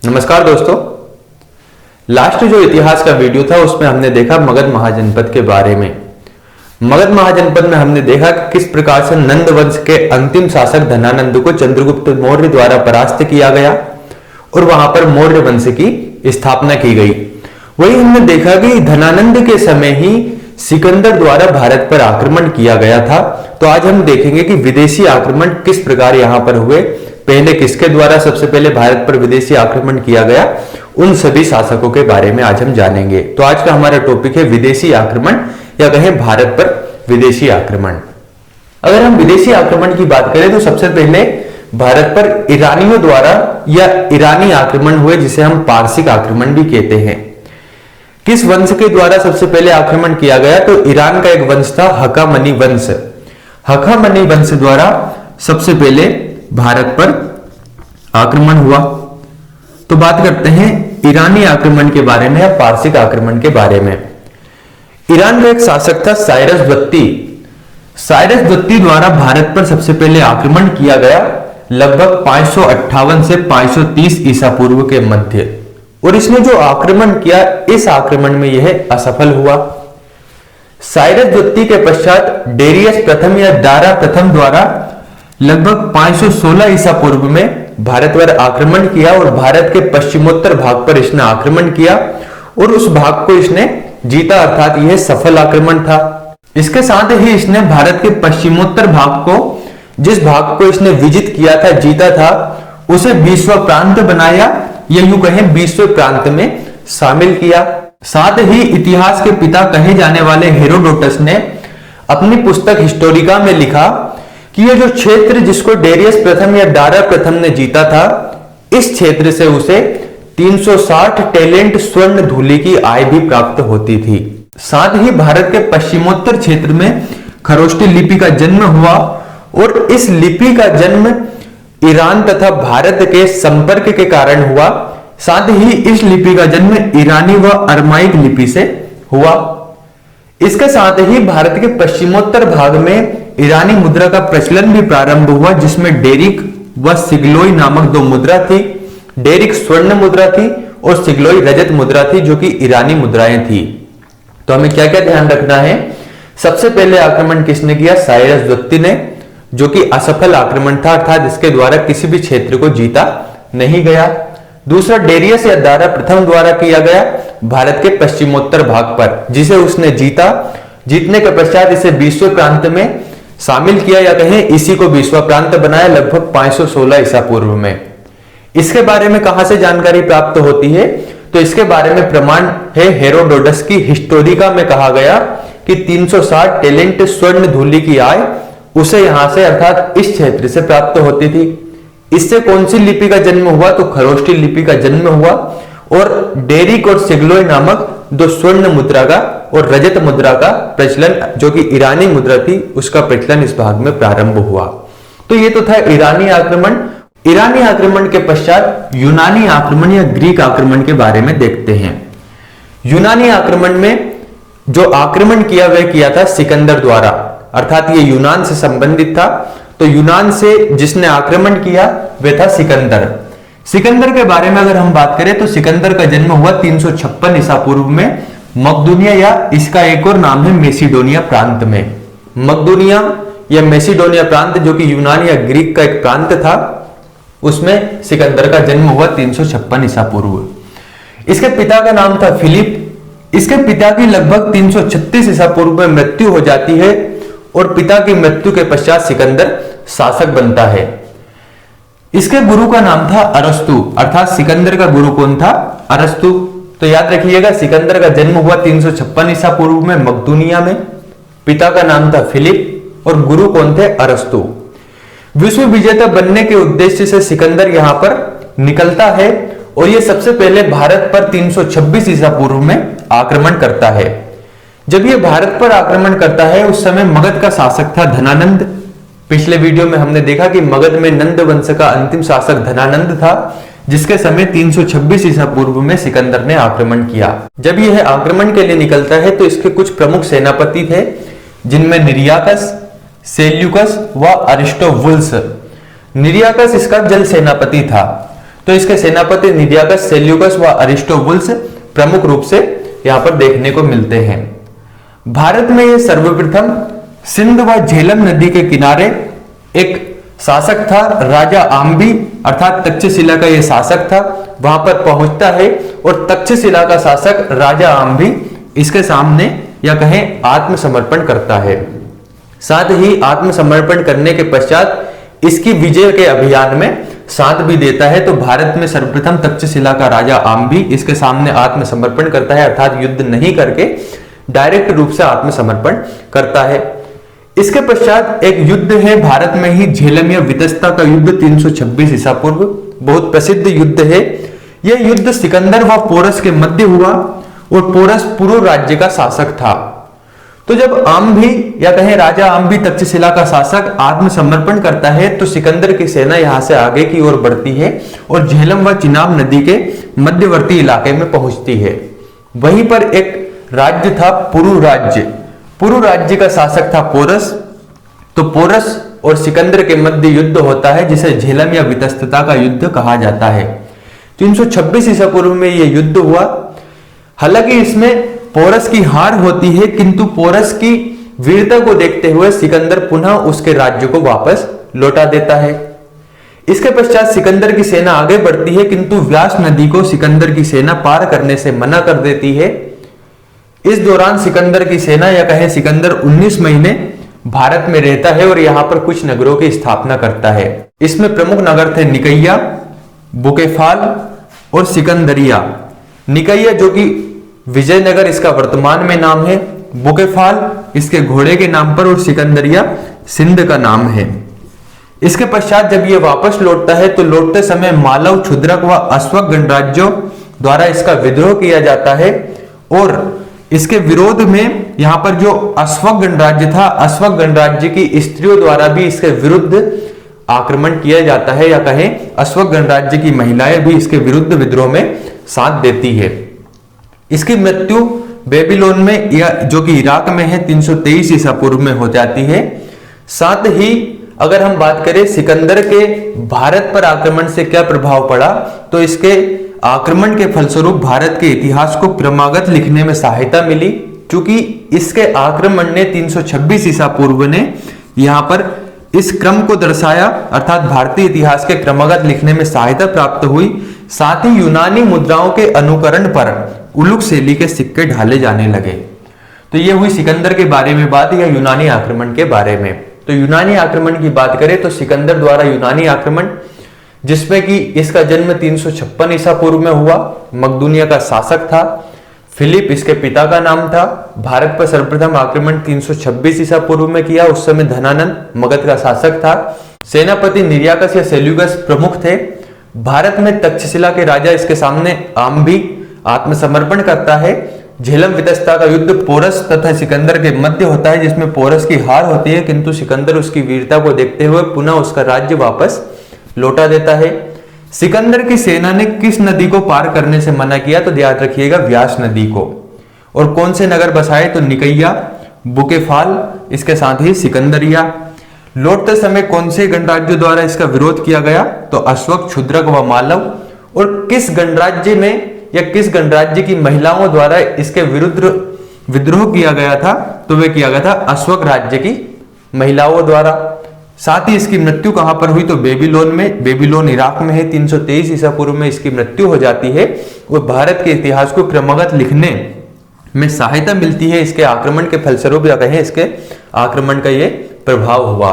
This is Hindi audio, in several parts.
नमस्कार दोस्तों, लास्ट जो इतिहास का वीडियो था उसमें हमने देखा मगध महाजनपद के बारे में। मगध महाजनपद में हमने देखा कि किस प्रकार से नंद वंश के अंतिम शासक धनानंद को चंद्रगुप्त मौर्य द्वारा परास्त किया गया और वहां पर मौर्य वंश की स्थापना की गई। वही हमने देखा कि धनानंद के समय ही सिकंदर द्वारा भारत पर आक्रमण किया गया था। तो आज हम देखेंगे कि विदेशी आक्रमण किस प्रकार यहां पर हुए, पहले किसके द्वारा सबसे पहले भारत पर विदेशी आक्रमण किया गया, उन सभी शासकों के बारे में आज हम जानेंगे। तो आज का हमारा टॉपिक है विदेशी आक्रमण या कहें भारत पर विदेशी आक्रमण। अगर हम विदेशी आक्रमण की बात करें तो सबसे पहले भारत पर ईरानियों द्वारा या ईरानी आक्रमण हुए, जिसे हम पारसिक आक्रमण भी कहते हैं। किस वंश के द्वारा सबसे पहले आक्रमण किया गया? तो ईरान का एक वंश था हखामनी वंश। हखामनी वंश द्वारा सबसे पहले भारत पर आक्रमण हुआ। तो बात करते हैं ईरानी आक्रमण के बारे में या पारसिक आक्रमण के बारे में। ईरान का एक शासक था साइरस द्वितीय। साइरस द्वितीय द्वारा भारत पर सबसे पहले आक्रमण किया गया लगभग 558 से 530 ईसा पूर्व के मध्य, और इसने जो आक्रमण किया इस आक्रमण में यह असफल हुआ। साइरस द्वितीय के पश्चात डेरियस प्रथम या दारा प्रथम द्वारा लगभग 516 ईसा पूर्व में भारत पर आक्रमण किया और भारत के पश्चिमोत्तर भाग पर इसने आक्रमण किया और उस भाग को इसने जीता, अर्थात यह सफल आक्रमण था। इसके साथ ही इसने भारत के पश्चिमोत्तर भाग को, जिस भाग को इसने विजित किया था, जीता था, उसे 20वां प्रांत बनाया या यूं कहें 20वें प्रांत में शामिल किया। साथ ही इतिहास के पिता कहे जाने वाले हेरोडोटस ने अपनी पुस्तक हिस्टोरिका में लिखा कि यह जो क्षेत्र जिसको डेरियस प्रथम या दारा प्रथम ने जीता था, इस क्षेत्र से उसे 360 टैलेंट स्वर्ण धूलि की आय भी प्राप्त होती थी। साथ ही भारत के पश्चिमोत्तर क्षेत्र में खरोष्टी लिपि का जन्म हुआ और इस लिपि का जन्म ईरान तथा भारत के संपर्क के कारण हुआ। साथ ही इस लिपि का जन्म ईरानी व अरमाइक लिपि से हुआ। इसके साथ ही भारत के पश्चिमोत्तर भाग में ईरानी मुद्रा का प्रचलन भी प्रारंभ हुआ, जिसमें डेरिक व सिग्लोई नामक दो मुद्रा थी। डेरिक स्वर्ण मुद्रा थी और सिग्लोई रजत मुद्रा थी, जो कि ईरानी मुद्राएं थी। तो हमें क्या क्या ध्यान रखना है? सबसे पहले आक्रमण किसने किया? साइरस द्वितीय ने, जो कि असफल आक्रमण था, अर्थात इसके द्वारा किसी भी क्षेत्र को जीता नहीं गया। दूसरा डेरियस या दारा प्रथम द्वारा किया गया भारत के पश्चिमोत्तर भाग पर, जिसे उसने जीता। जीतने के पश्चात इसे 20वें प्रांत में शामिल किया या कहें इसी को 20वां प्रांत बनाया लगभग 516 ईसा पूर्व में। इसके बारे में कहां से जानकारी प्राप्त होती है? तो इसके बारे में प्रमाण है हेरोडोटस की हिस्टोरिका में कहा गया कि 360 टैलेंट स्वर्ण धूलि की आय उसे यहां से, अर्थात इस क्षेत्र से प्राप्त होती थी। इससे कौन सी लिपि का जन्म हुआ? तो खरोष्टी लिपि का जन्म हुआ और डेरिक और सिग्लोई नामक दो स्वर्ण मुद्रा का और रजत मुद्रा का प्रचलन, जो कि ईरानी मुद्रा थी, उसका प्रचलन इस भाग में प्रारंभ हुआ। तो ये तो था ईरानी आक्रमण। ईरानी आक्रमण के पश्चात यूनानी आक्रमण या ग्रीक आक्रमण के बारे में देखते हैं। यूनानी आक्रमण में जो आक्रमण किया वह किया था सिकंदर द्वारा, अर्थात ये यूनान से संबंधित था। तो यूनान से जिसने आक्रमण किया वह था सिकंदर। सिकंदर के बारे में अगर हम बात करें तो सिकंदर का जन्म हुआ 356 ईसा पूर्व में मकदूनिया, या इसका एक और नाम है मेसिडोनिया प्रांत में। मकदूनिया या मेसिडोनिया प्रांत, जो कि यूनान या ग्रीक का एक प्रांत था, उसमें सिकंदर का जन्म हुआ 356 ईसा पूर्व। इसके पिता का नाम था फिलिप। इसके पिता की लगभग 336 ईसा पूर्व में मृत्यु हो जाती है और पिता की मृत्यु के पश्चात सिकंदर शासक बनता है। इसके गुरु का नाम था अरस्तु, अर्थात सिकंदर का गुरु कौन था? अरस्तु। तो याद रखिएगा, सिकंदर का जन्म हुआ 356 ईसा पूर्व में मकदूनिया में। पिता का नाम था फिलिप और गुरु कौन थे? अरस्तु। विश्व विजेता बनने के उद्देश्य से सिकंदर यहां पर निकलता है और यह सबसे पहले भारत पर 326 ईसा पूर्व में आक्रमण करता है। जब यह भारत पर आक्रमण करता है उस समय मगध का शासक था धनानंद। पिछले वीडियो में हमने देखा कि मगध में नंद वंश का अंतिम शासक धनानंद था, जिसके समय 326 ईसा पूर्व में सिकंदर ने आक्रमण किया। जब यह आक्रमण के लिए निकलता है तो इसके कुछ प्रमुख सेनापति थे, जिनमें निरियाकस, सेल्यूकस व अरिस्टोबुलस। निरियाकस इसका जल सेनापति था। तो इसके सेनापति निरियाकस, सेल्यूकस व अरिस्टोबुल्स प्रमुख रूप से यहां पर देखने को मिलते हैं। भारत में यह सर्वप्रथम सिंध व झेलम नदी के किनारे एक शासक था, राजा आम्बी अर्थात तक्षशिला का यह शासक था, वहां पर पहुंचता है और तक्षशिला का शासक राजा आम्बी इसके सामने या कहें आत्मसमर्पण करता है। साथ ही आत्मसमर्पण करने के पश्चात इसकी विजय के अभियान में साथ भी देता है। तो भारत में सर्वप्रथम तक्षशिला का राजा आम्बी इसके सामने आत्मसमर्पण करता है, अर्थात युद्ध नहीं करके डायरेक्ट रूप से आत्मसमर्पण करता है। इसके पश्चात एक युद्ध है भारत में ही, झेलम या वितस्ता का युद्ध 326 ईसा पूर्व, बहुत प्रसिद्ध युद्ध है। यह युद्ध सिकंदर व पोरस के मध्य हुआ और पोरस पूर्व राज्य का शासक था। तो जब आम्भी या कहें राजा आम्भी तक्षशिला का शासक आत्मसमर्पण करता है तो सिकंदर की सेना यहां से आगे की ओर बढ़ती है और झेलम व चिनाब नदी के मध्यवर्ती इलाके में पहुंचती है। वहीं पर एक राज्य था पुरु राज्य, पुरु राज्य का शासक था पोरस। तो पोरस और सिकंदर के मध्य युद्ध होता है जिसे झेलम या वितस्तता का युद्ध कहा जाता है। 326 ईसा पूर्व में यह युद्ध हुआ। हालांकि इसमें पोरस की हार होती है, किंतु पोरस की वीरता को देखते हुए सिकंदर पुनः उसके राज्य को वापस लौटा देता है। इसके पश्चात सिकंदर की सेना आगे बढ़ती है, किंतु व्यास नदी को सिकंदर की सेना पार करने से मना कर देती है। इस दौरान सिकंदर की सेना या कहें सिकंदर 19 महीने भारत में रहता है और यहां पर कुछ नगरों की स्थापना करता है। इसमें प्रमुख नगर थे निकैया, बुकेफाल और सिकंदरिया। निकैया जो कि विजयनगर इसका वर्तमान में नाम है, बुकेफाल इसके घोड़े के नाम पर और सिकंदरिया सिंध का नाम है। इसके पश्चात जब ये वापस लौटता है तो लौटते समय मालव, क्षुद्रक व अश्वक गणराज्यों द्वारा इसका विद्रोह किया जाता है और इसके विरोध में यहां पर जो अश्वक गणराज्य था, अश्वक गणराज्य की स्त्रियों द्वारा भी इसके विरुद्ध आक्रमण किया जाता है या कहें अश्वक गणराज्य की महिलाएं भी इसके विरुद्ध विद्रोह में साथ देती है। इसकी मृत्यु बेबीलोन में या जो कि इराक में है 323 ईसा पूर्व में हो जाती है। साथ ही अगर हम बात करें सिकंदर के भारत पर आक्रमण से क्या प्रभाव पड़ा, तो इसके आक्रमण के फलस्वरूप भारत के इतिहास को क्रमागत लिखने में सहायता मिली, क्योंकि इसके आक्रमण ने 326 ईसा पूर्व ने यहां पर इस क्रम को दर्शाया, अर्थात भारतीय इतिहास के क्रमागत लिखने में सहायता प्राप्त हुई। साथ ही यूनानी मुद्राओं के अनुकरण पर उलुक शैली के सिक्के ढाले जाने लगे। तो ये हुई सिकंदर के बारे में बात या यूनानी आक्रमण के बारे में। तो यूनानी आक्रमण की बात करें तो सिकंदर द्वारा यूनानी आक्रमण, जिसमें कि इसका जन्म 356 ईसा पूर्व में हुआ, मकदूनिया का शासक था, फिलिप इसके पिता का नाम था। भारत पर सर्वप्रथम आक्रमण 326 ईसा पूर्व में किया, उस समय धनानंद मगध का शासक था। सेनापति निरियाकस या सेल्यूकस प्रमुख थे। भारत में तक्षशिला के राजा इसके सामने आम्भी आत्मसमर्पण करता है। झेलम वितस्ता का युद्ध पोरस तथा सिकंदर के मध्य होता है, जिसमें पोरस की हार होती है, किंतु सिकंदर उसकी वीरता को देखते हुए पुनः उसका राज्य वापस लौटा देता है। सिकंदर की सेना ने किस नदी को पार करने से मना किया, तो याद रखिएगा व्यास नदी को। और कौन से नगर बसाए, तो निकैया, बुकेफाल, इसके साथ ही सिकंदरिया। लौटते समय कौन से गणराज्यों द्वारा इसका विरोध किया गया, तो अश्वक, क्षुद्रक व मालव। और किस गणराज्य में या किस गणराज्य की महिलाओं द्वारा इसके विरुद्ध विद्रोह किया गया था, तो वह किया गया था अश्वक राज्य की महिलाओं द्वारा। साथ ही इसकी मृत्यु कहां पर हुई, तो बेबीलोन में, बेबीलोन इराक में है। 323 ईसा पूर्व में इसकी मृत्यु हो जाती है और भारत के इतिहास को क्रमगत लिखने में सहायता मिलती है इसके आक्रमण के फलस्वरूप या कहें इसके आक्रमण का ये प्रभाव हुआ।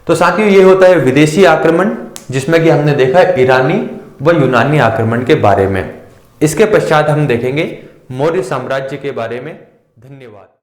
तो साथियों ये होता है विदेशी आक्रमण, जिसमें कि हमने देखा ईरानी व यूनानी आक्रमण के बारे में। इसके पश्चात हम देखेंगे मौर्य साम्राज्य के बारे में। धन्यवाद।